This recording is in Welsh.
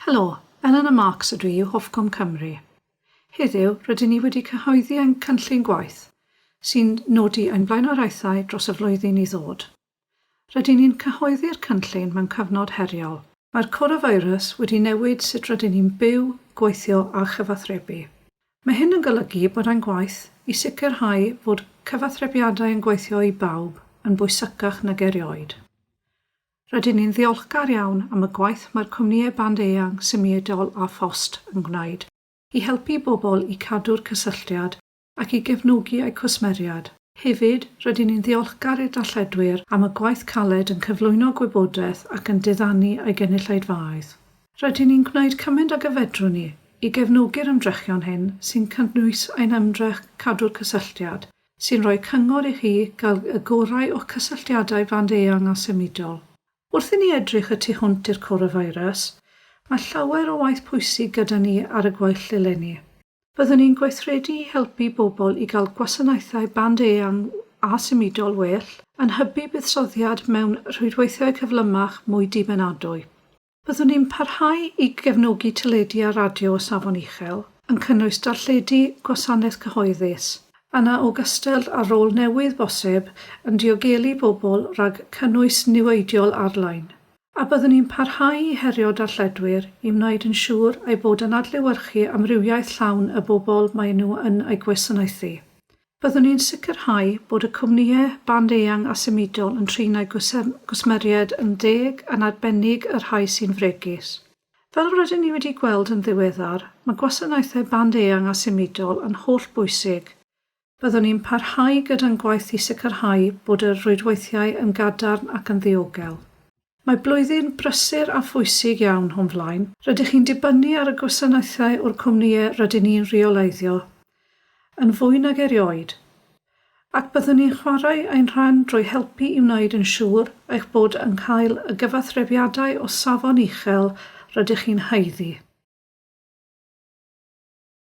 Helo, Ellen a Marks ydw i o Ofcom Cymru. Heddiw, rydyn ni wedi cyhoeddi ein cynllun gwaith, sy'n nodi ein blaenoriaethau dros y flwyddyn i ddod. Rydyn ni'n cyhoeddi'r cynllun mewn cyfnod heriol. Mae'r coronavirus wedi newid sut rydyn ni'n byw, gweithio a chyfathrebu. Mae hyn yn golygu bod ein gwaith i sicrhau fod cyfathrebiadau yn gweithio i bawb yn bwysicach nag erioed. Rydyn ni'n ddiolchgar iawn am y gwaith mae'r cwmnïau band-eang symudol a phost yn gwneud i helpu bobl i cadw'r cysylltiad ac i gefnogi eu cwsmeriad. Hefyd, rydyn ni'n ddiolchgar i'r darlledwyr am y gwaith caled yn cyflwyno gwybodaeth ac yn diddanu ei gynulleidfaoedd. Rydyn ni'n gwneud cymaint ag y fedrwn ni i gefnogi'r ymdrechion hyn sy'n cynnwys ein ymdrech cadw'r cysylltiad, sy'n rhoi cyngor i chi gael y gorau o cysylltiadau band-eang a symudol. Wrth i ni edrych y tu hwnt i'r coronavirus, mae llawer o waith pwysig gyda ni ar y gwaill eleni. Byddwn ni'n gweithredu i helpu bobl i gael gwasanaethau band-eang a symudol well yn hybu buddsoddiad mewn rhwydweithiau cyflymach mwy dibenadwy. Byddwn ni'n parhau i gefnogi teledu a radio o safon uchel yn cynnwys darlledu gwasanaeth cyhoeddus, yna ogystal â rôl newydd bosib yn diogelu bobl rhag cynnwys niweidiol ar-lein. A byddwn ni'n parhau i herio darlledwyr i wneud yn siŵr ei bod yn adlewyrchu amrywiaeth llawn y bobl mae nhw yn eu gwasanaethu. Byddwn ni'n sicrhau bod y cwmnïau band-eang a symudol yn trin eu gwsmeriad yn deg yn arbennig y rhai sy'n fregus. Fel rydyn ni wedi gweld yn ddiweddar, mae gwasanaethau band-eang a symudol yn holl bwysig. Byddwn ni'n parhau gyda'n gwaith i sicrhau bod y rhwydweithiau yn gadarn ac yn ddiogel. Mae blwyddyn brysur a phwysig iawn hwn flaen. Rydych chi'n dibynnu ar y gwasanaethau o'r cwmnïau rydyn ni'n reoleiddio, yn fwy nag erioed. Ac byddwn ni'n chwarae ein rhan drwy helpu i wneud yn siŵr eich bod yn cael y gyfathrebiadau o safon uchel rydych chi'n haeddu.